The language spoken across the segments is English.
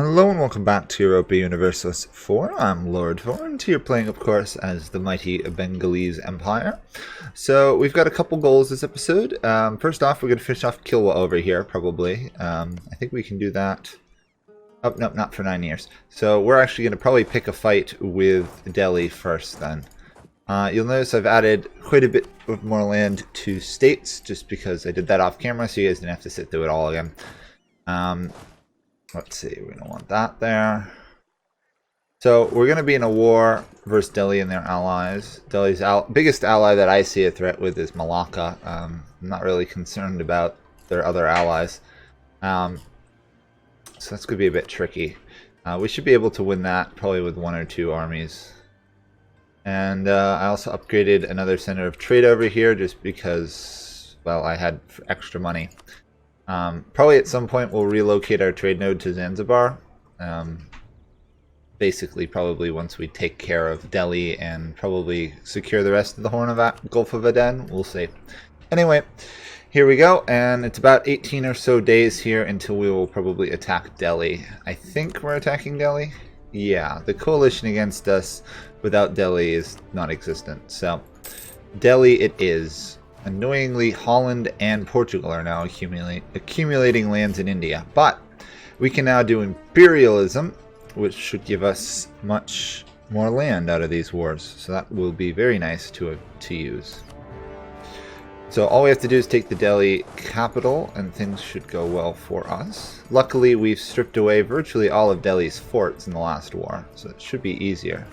Hello and welcome back to Europa Universalis 4. I'm Lord Forwind, here playing, of course, as the mighty Bengalese Empire. So we've got a couple goals this episode. First off, we're going to finish off Kilwa over here, probably. I think we can do that. Oh, no, not for 9 years. So we're actually going to probably pick a fight with Delhi first, then. You'll notice I've added quite a bit of more land to states, just because I did that off camera, so you guys didn't have to sit through it all again. Let's see, we don't want that there. So we're going to be in a war versus Delhi and their allies. Delhi's biggest ally that I see a threat with is Malacca. I'm not really concerned about their other allies. So that's going to be a bit tricky. We should be able to win that probably with 1 or 2 armies. And I also upgraded another center of trade over here just because, well, I had extra money. Probably at some point we'll relocate our trade node to Zanzibar. Basically, probably once we take care of Delhi and probably secure the rest of the Horn of Gulf of Aden. We'll see. Anyway, here we go, and it's about 18 or so days here until we will probably attack Delhi. I think we're attacking Delhi? Yeah, the coalition against us without Delhi is non-existent. So, Delhi it is. Annoyingly, Holland and Portugal are now accumulating lands in India. But we can now do imperialism, which should give us much more land out of these wars. So that will be very nice to use. So all we have to do is take the Delhi capital, and things should go well for us. Luckily, we've stripped away virtually all of Delhi's forts in the last war, so it should be easier.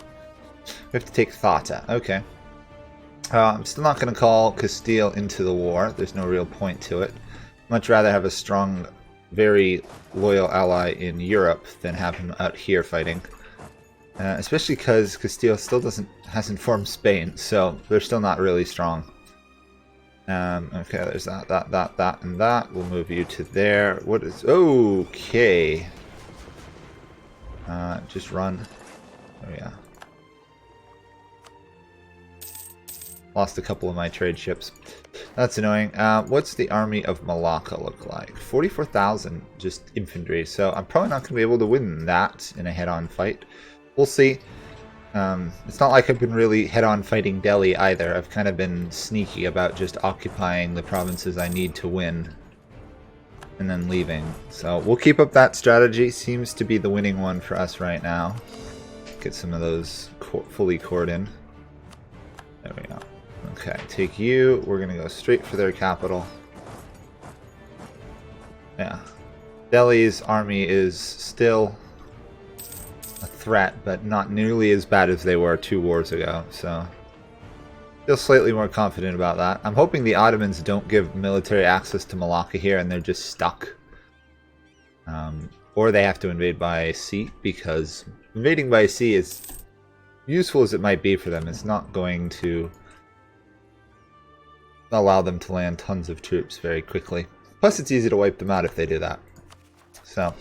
We have to take Thatta. Okay. I'm still not going to call Castile into the war. There's no real point to it. Much rather have a strong, very loyal ally in Europe than have him out here fighting. Especially because Castile still hasn't formed Spain, so they're still not really strong. Okay, there's that, and that. We'll move you to there. What is... Okay. Just run. Oh, yeah. Lost a couple of my trade ships. That's annoying. What's the army of Malacca look like? 44,000 just infantry, so I'm probably not going to be able to win that in a head-on fight. We'll see. It's not like I've been really head-on fighting Delhi either. I've kind of been sneaky about just occupying the provinces I need to win and then leaving. So we'll keep up that strategy. Seems to be the winning one for us right now. Get some of those fully cored in. There we go. Okay, take you. We're going to go straight for their capital. Yeah. Delhi's army is still a threat, but not nearly as bad as they were 2 wars ago, so feel slightly more confident about that. I'm hoping the Ottomans don't give military access to Malacca here and they're just stuck. Or they have to invade by sea, because invading by sea, is useful as it might be for them, it's not going to allow them to land tons of troops very quickly. Plus, it's easy to wipe them out if they do that. So,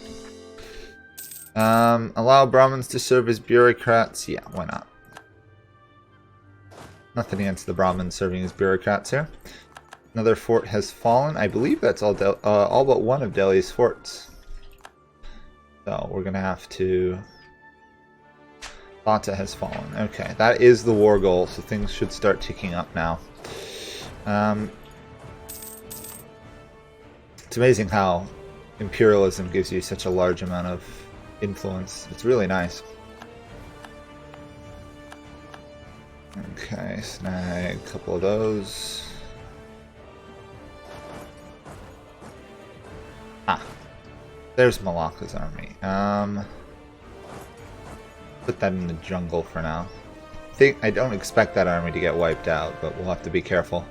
allow Brahmins to serve as bureaucrats. Yeah, why not? Nothing against the Brahmins serving as bureaucrats here. Another fort has fallen. I believe that's all but one of Delhi's forts. So we're gonna have to. Thatta has fallen. Okay, that is the war goal, so things should start ticking up now. It's amazing how imperialism gives you such a large amount of influence. It's really nice. Okay, snag a couple of those. There's Malacca's army. Put that in the jungle for now. I don't expect that army to get wiped out, but we'll have to be careful.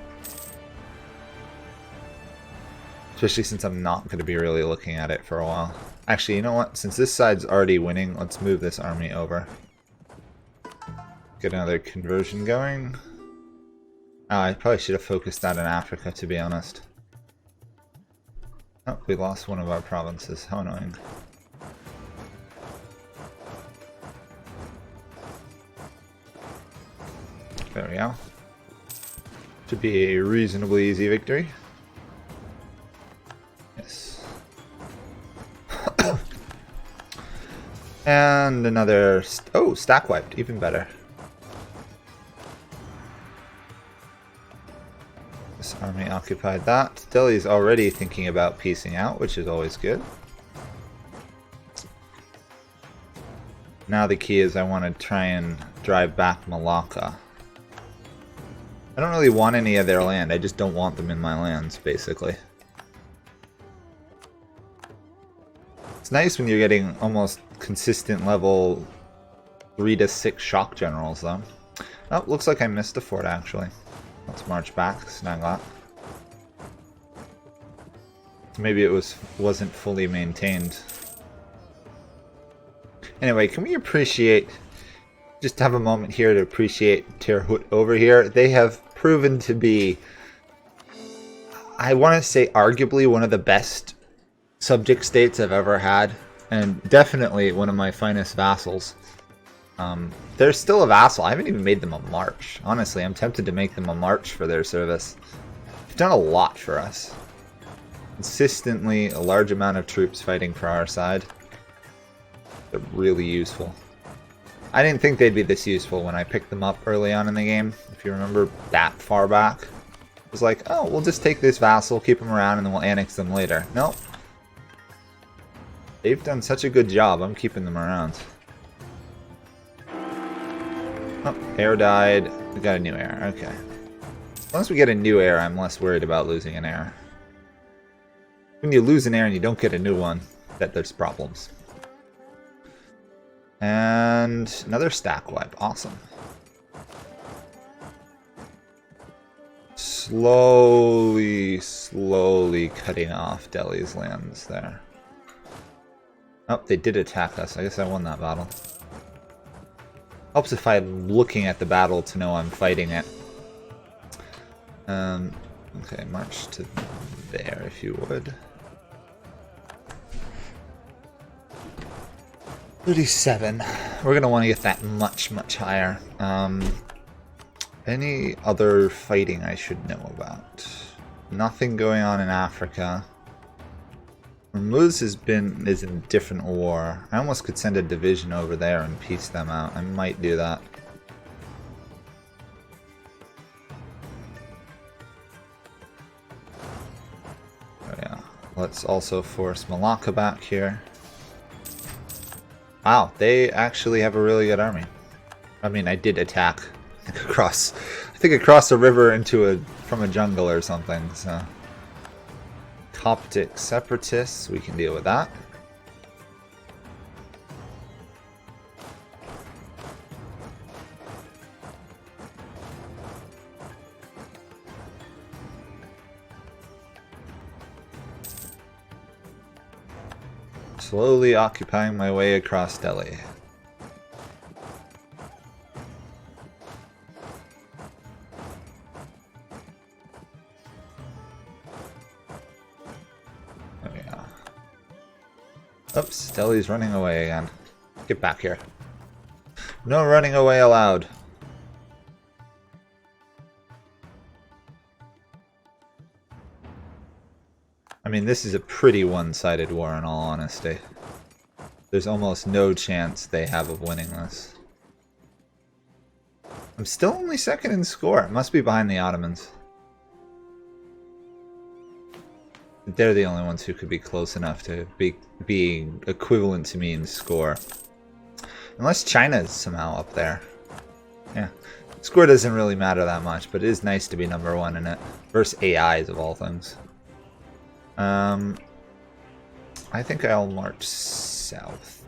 Especially since I'm not going to be really looking at it for a while. Actually, you know what? Since this side's already winning, let's move this army over. Get another conversion going. Oh, I probably should have focused that in Africa, to be honest. Oh, we lost one of our provinces. How annoying. There we go. Should be a reasonably easy victory. Yes. And another... oh, stack wiped. Even better. This army occupied that. Delhi's already thinking about piecing out, which is always good. Now the key is I want to try and drive back Malacca. I don't really want any of their land. I just don't want them in my lands, basically. It's nice when you're getting almost consistent level 3 to 6 shock generals, though. Oh, looks like I missed a fort, actually. Let's march back, snag that. Maybe it wasn't fully maintained. Anyway, can we appreciate... just have a moment here to appreciate Terhut over here. They have proven to be, I want to say, arguably one of the best subject states I've ever had, and definitely one of my finest vassals. They're still a vassal. I haven't even made them a march. Honestly, I'm tempted to make them a march for their service. They've done a lot for us. Consistently, a large amount of troops fighting for our side. They're really useful. I didn't think they'd be this useful when I picked them up early on in the game. If you remember that far back. It was like, oh, we'll just take this vassal, keep them around, and then we'll annex them later. Nope. They've done such a good job, I'm keeping them around. Oh, heir died. We got a new heir, okay. As long as we get a new heir, I'm less worried about losing an heir. When you lose an heir and you don't get a new one, there's problems. And another stack wipe. Awesome. Slowly cutting off Delhi's lands there. Oh, they did attack us. I guess I won that battle. Helps if I'm looking at the battle to know I'm fighting it. Okay, march to there if you would. 37. We're going to want to get that much higher. Any other fighting I should know about? Nothing going on in Africa. Hormuz is in a different war. I almost could send a division over there and piece them out. I might do that. Oh yeah. Let's also force Malacca back here. Wow, they actually have a really good army. I mean, I did attack across a river from a jungle or something, so. Coptic separatists, we can deal with that. Slowly occupying my way across Delhi. Oh yeah. Oops, Delhi's running away again. Get back here. No running away allowed. I mean, this is a pretty one-sided war in all honesty. There's almost no chance they have of winning this. I'm still only second in score. It must be behind the Ottomans. They're the only ones who could be close enough to be equivalent to me in score. Unless China's somehow up there. Yeah. Score doesn't really matter that much, but it is nice to be number one in it. Versus AIs of all things. I think I'll march south.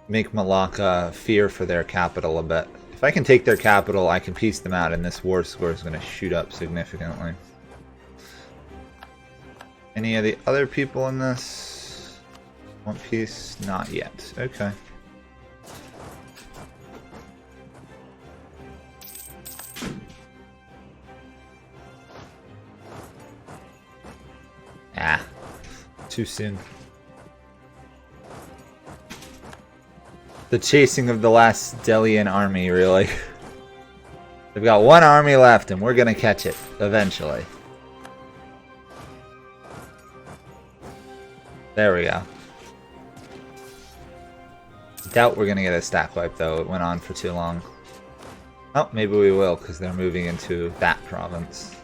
Make Malacca fear for their capital a bit. If I can take their capital, I can piece them out, and this war score is going to shoot up significantly. Any of the other people in this? Want peace? Not yet. Okay. Ah, too soon. The chasing of the last Delian army, really. They've got one army left, and we're gonna catch it eventually. There we go. Doubt we're gonna get a stack wipe though, it went on for too long. Oh, maybe we will, because they're moving into that province.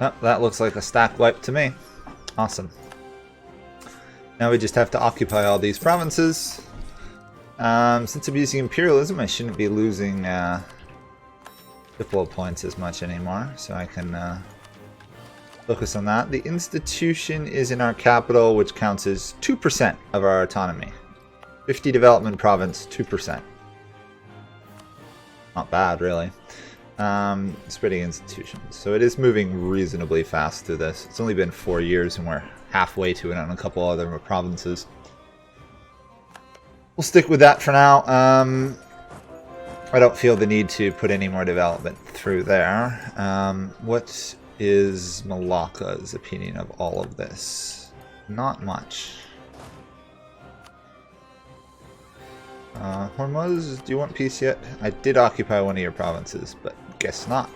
Oh, that looks like a stack wipe to me. Awesome. Now we just have to occupy all these provinces. Since I'm using imperialism, I shouldn't be losing diplo points as much anymore, so I can focus on that. The institution is in our capital, which counts as 2% of our autonomy. 50 development province, 2%. Not bad, really. Spreading institutions. So it is moving reasonably fast through this. It's only been 4 years and we're halfway to it on a couple other provinces. We'll stick with that for now. I don't feel the need to put any more development through there. What is Malacca's opinion of all of this? Not much. Hormuz, do you want peace yet? I did occupy one of your provinces, but guess not.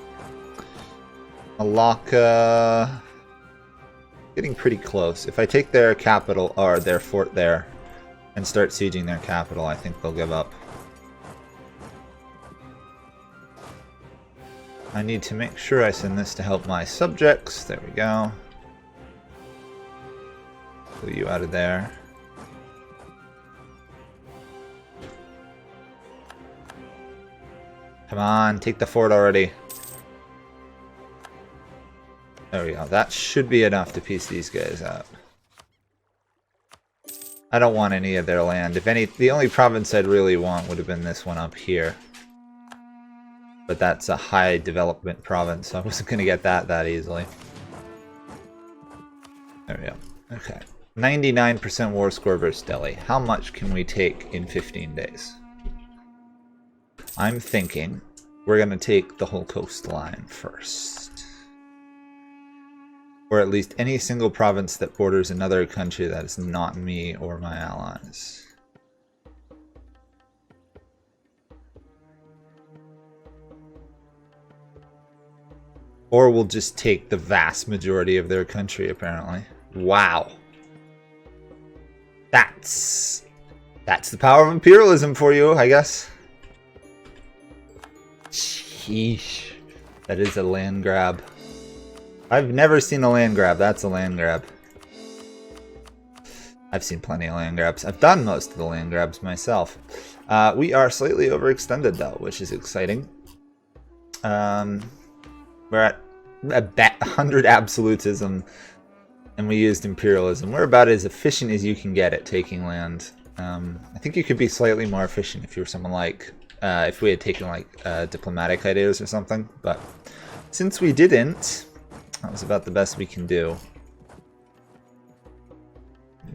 Malacca, getting pretty close. If I take their capital, or their fort there, and start sieging their capital, I think they'll give up. I need to make sure I send this to help my subjects. There we go. Pull you out of there. Come on, take the fort already. There we go. That should be enough to piece these guys out. I don't want any of their land. If any, the only province I'd really want would have been this one up here. But that's a high development province, so I wasn't going to get that easily. There we go. Okay. 99% war score versus Delhi. How much can we take in 15 days? I'm thinking we're going to take the whole coastline first. Or at least any single province that borders another country that is not me or my allies. Or we'll just take the vast majority of their country, apparently. Wow. That's the power of imperialism for you, I guess. Sheesh. That is a land grab. I've never seen a land grab. That's a land grab. I've seen plenty of land grabs. I've done most of the land grabs myself. We are slightly overextended, though, which is exciting. We're at 100 absolutism, and we used imperialism. We're about as efficient as you can get at taking land. I think you could be slightly more efficient if you were someone like, if we had taken like diplomatic ideas or something. But since we didn't, that was about the best we can do.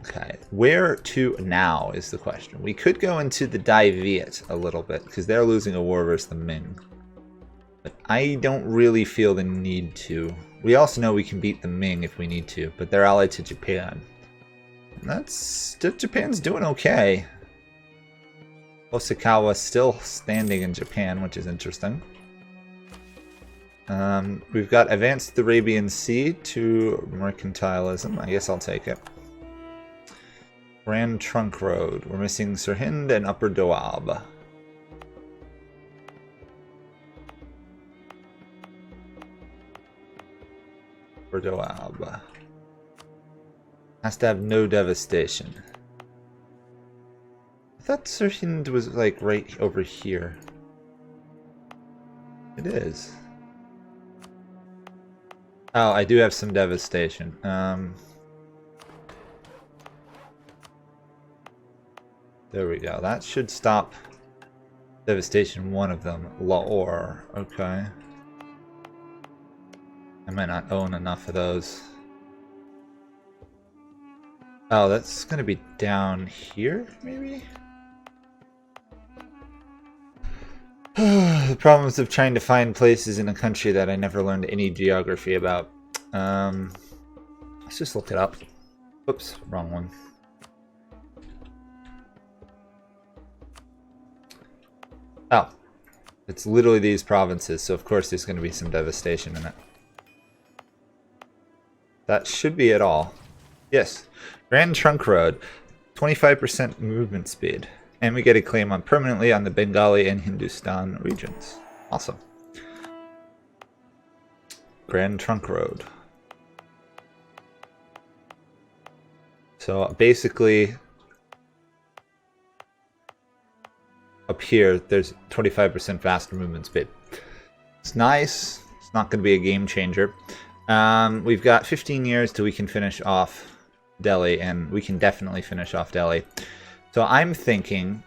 Okay, where to now is the question. We could go into the Dai Viet a little bit, because they're losing a war versus the Ming. But I don't really feel the need to. We also know we can beat the Ming if we need to, but they're allied to Japan. And Japan's doing okay. Osakawa still standing in Japan, which is interesting. We've got advanced Arabian Sea to mercantilism. I guess I'll take it. Grand Trunk Road. We're missing Sirhind and Upper Doab. Upper Doab. Has to have no devastation. I thought Sirhind was like right over here. It is. Oh, I do have some devastation. There we go. That should stop devastation, one of them. Lahore. Okay. I might not own enough of those. Oh, that's going to be down here, maybe? The problems of trying to find places in a country that I never learned any geography about. Let's just look it up. Oops, wrong one. Oh, it's literally these provinces, so of course there's going to be some devastation in it. that should be it all. Yes. Grand Trunk Road. 25% movement speed. And we get a claim on permanently on the Bengali and Hindustan regions. Awesome. Grand Trunk Road. So basically, up here, there's 25% faster movement speed. It's nice. It's not going to be a game changer. We've got 15 years till we can finish off Delhi, and we can definitely finish off Delhi. So I'm thinking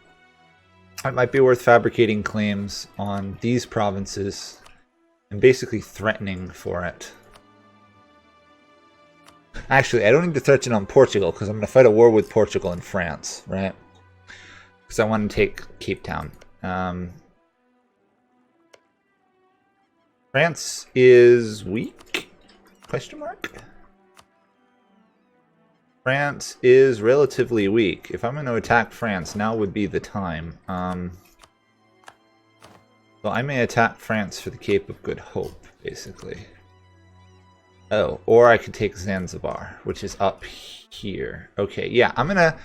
it might be worth fabricating claims on these provinces and basically threatening for it. Actually, I don't need to threaten on Portugal because I'm going to fight a war with Portugal and France, right? Because I want to take Cape Town. France is weak? Question mark? France is relatively weak. If I'm going to attack France, now would be the time. So I may attack France for the Cape of Good Hope, basically. Oh, or I could take Zanzibar, which is up here. Okay, yeah, I'm gonna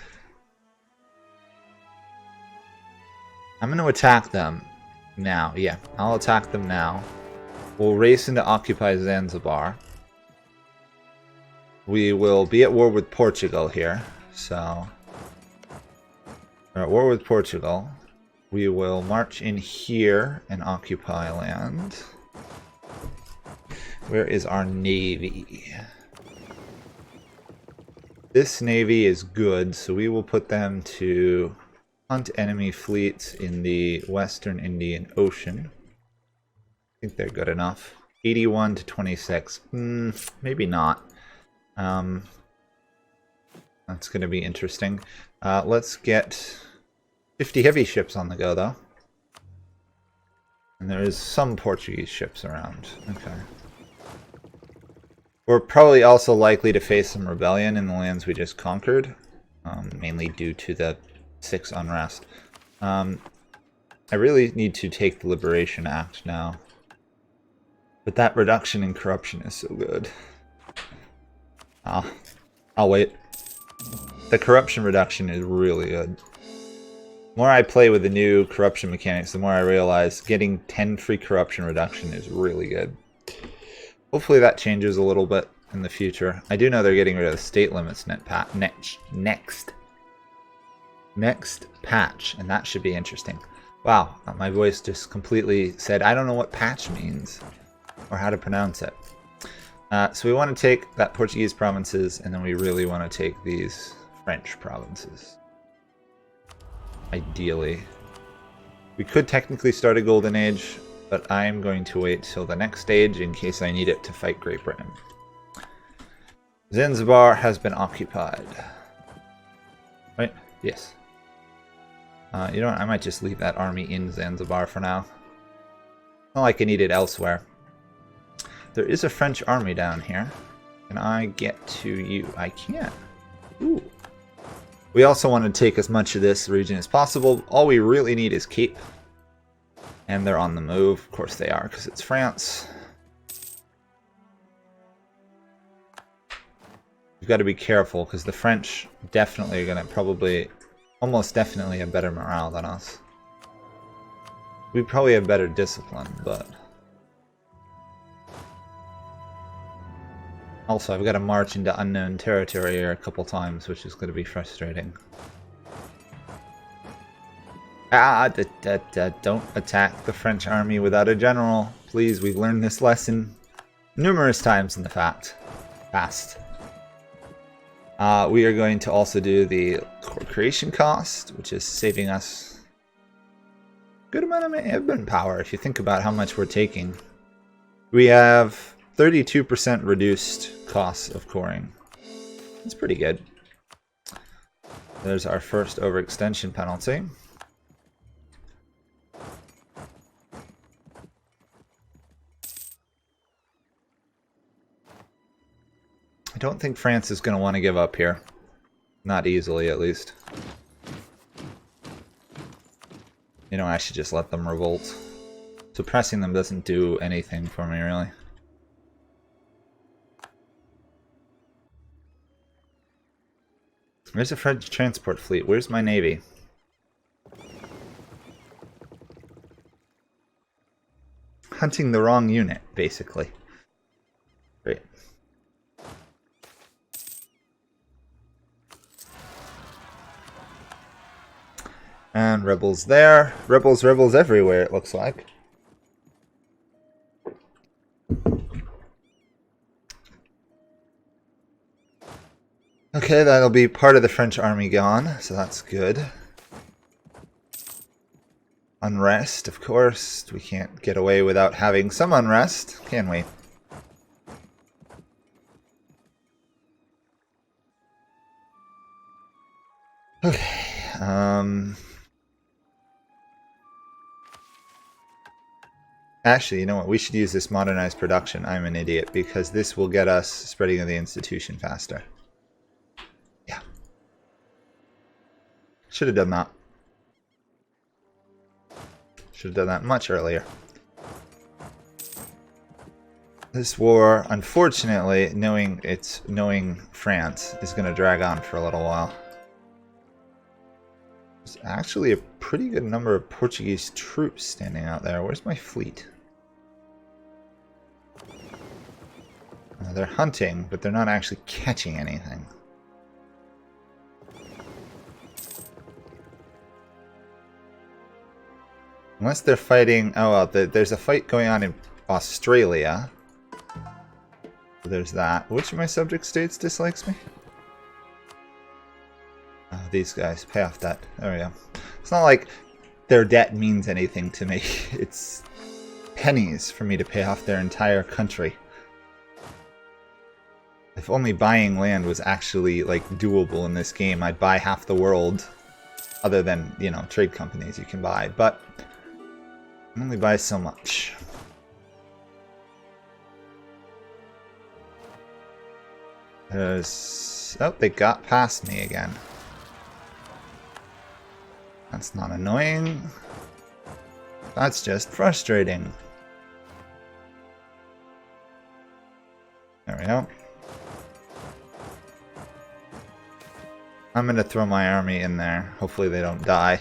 attack them now. Yeah, I'll attack them now. We'll race into occupy Zanzibar. We will be at war with Portugal here, so we're at war with Portugal. We will march in here and occupy land. Where is our navy? This navy is good, so we will put them to hunt enemy fleets in the Western Indian Ocean. I think they're good enough. 81 to 26. Maybe not. That's going to be interesting. Let's get 50 heavy ships on the go, though. And there is some Portuguese ships around. Okay. We're probably also likely to face some rebellion in the lands we just conquered, mainly due to the 6 unrest. I really need to take the Liberation Act now. But that reduction in corruption is so good. I'll wait. The corruption reduction is really good. The more I play with the new corruption mechanics, the more I realize getting 10 free corruption reduction is really good. Hopefully that changes a little bit in the future. I do know they're getting rid of the state limits next patch, and that should be interesting. Wow, my voice just completely said, I don't know what patch means, or how to pronounce it. So we want to take that Portuguese provinces, and then we really want to take these French provinces. Ideally. We could technically start a golden age, but I'm going to wait till the next stage in case I need it to fight Great Britain. Zanzibar has been occupied. Right? Yes. You know what? I might just leave that army in Zanzibar for now. Not like I need it elsewhere. There is a French army down here. Can I get to you? I can. Ooh. We also want to take as much of this region as possible. All we really need is Cape. And they're on the move. Of course they are, because it's France. We've got to be careful, because the French definitely are going to probably, almost definitely have better morale than us. We probably have better discipline, but... Also, I've got to march into unknown territory here a couple times, which is going to be frustrating. Don't attack the French army without a general. Please, we've learned this lesson numerous times in the past. We are going to also do the creation cost, which is saving us a good amount of admin power if you think about how much we're taking. We have 32% reduced costs of coring. That's pretty good. There's our first overextension penalty. I don't think France is going to want to give up here. Not easily, at least. You know, I should just let them revolt. Suppressing them doesn't do anything for me, really. Where's the French transport fleet? Where's my navy? Hunting the wrong unit, basically. Great. And rebels there. Rebels everywhere, it looks like. Okay, that'll be part of the French army gone, so that's good. Unrest, of course. We can't get away without having some unrest, can we? Okay, actually, you know what? We should use this modernized production. I'm an idiot, because this will get us spreading of the institution faster. Yeah. Should have done that. Should have done that much earlier. This war, unfortunately, knowing France, is going to drag on for a little while. There's actually a pretty good number of Portuguese troops standing out there. Where's my fleet? They're hunting, but they're not actually catching anything. Unless they're fighting... Oh, well, there's a fight going on in Australia. There's that. Which of my subject states dislikes me? Oh, these guys. Pay off debt. There we go. It's not like their debt means anything to me. It's pennies for me to pay off their entire country. If only buying land was actually, like, doable in this game, I'd buy half the world. Other than, you know, trade companies you can buy. But I only buy so much. There's... Oh, they got past me again. That's not annoying. That's just frustrating. There we go. I'm going to throw my army in there. Hopefully they don't die.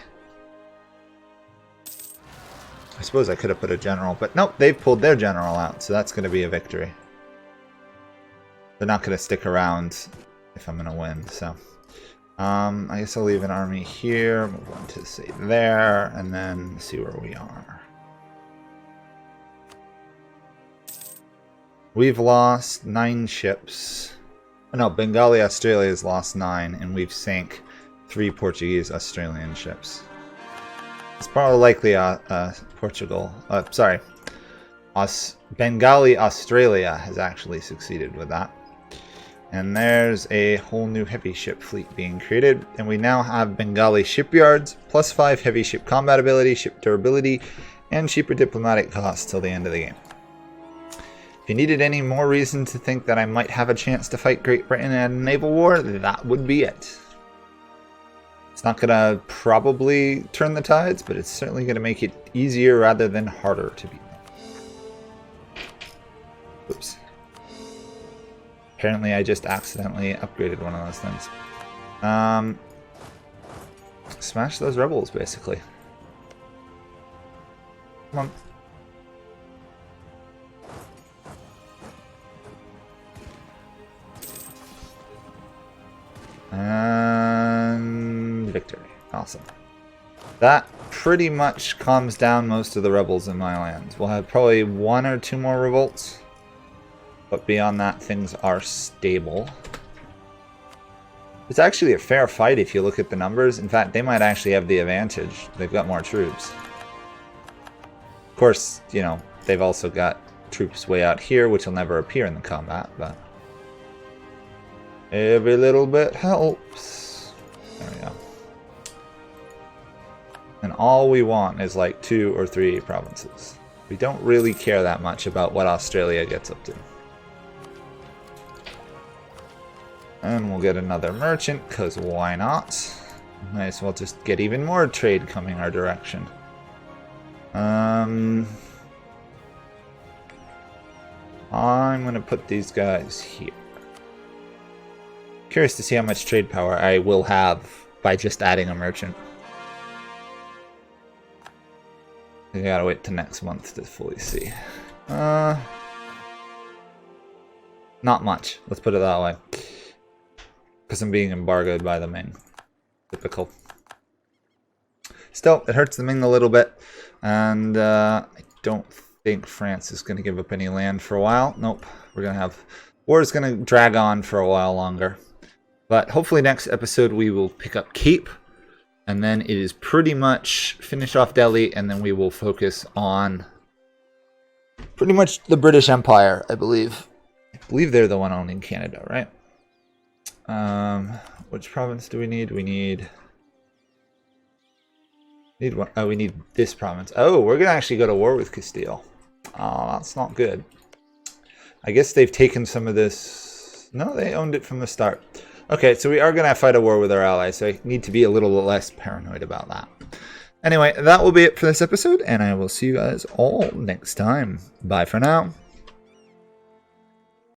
I suppose I could have put a general, but nope, they've pulled their general out, so that's going to be a victory. They're not going to stick around if I'm going to win, so... I guess I'll leave an army here, move on to, say, there, and then see where we are. We've lost 9 ships. Oh, no, Bengali Australia has lost 9, and we've sank 3 Portuguese Australian ships. It's probably likely Bengali Australia has actually succeeded with that. And there's a whole new heavy ship fleet being created, and we now have Bengali shipyards, plus 5 heavy ship combat ability, ship durability, and cheaper diplomatic costs till the end of the game. If you needed any more reason to think that I might have a chance to fight Great Britain in a naval war, that would be it. It's not going to probably turn the tides, but it's certainly going to make it easier rather than harder to beat them. Oops. Apparently I just accidentally upgraded one of those things. Smash those rebels, basically. Come on. And victory. Awesome. That pretty much calms down most of the rebels in my lands. We'll have probably 1 or 2 more revolts. But beyond that, things are stable. It's actually a fair fight if you look at the numbers. In fact, they might actually have the advantage. They've got more troops. Of course, you know, they've also got troops way out here, which will never appear in the combat, but every little bit helps. There we go. And all we want is like 2 or 3 provinces. We don't really care that much about what Australia gets up to. And we'll get another merchant, because why not? Might as well just get even more trade coming our direction. I'm going to put these guys here. Curious to see how much trade power I will have by just adding a merchant. I gotta wait till next month to fully see. Not much, let's put it that way. Because I'm being embargoed by the Ming. Typical. Still, it hurts the Ming a little bit. And I don't think France is going to give up any land for a while. Nope. We're going to have... War is going to drag on for a while longer. But hopefully next episode we will pick up Cape. And then it is pretty much finish off Delhi. And then we will focus on pretty much the British Empire, I believe. I believe they're the one owning Canada, right? Which province do we need? We need one. Oh, we need this province. Oh, we're gonna actually go to war with Castile. Oh, that's not good. I guess they've taken some of this. No, they owned it from the start. Okay, so we are gonna fight a war with our allies, so I need to be a little less paranoid about that. Anyway, that will be it for this episode, and I will see you guys all next time. Bye for now.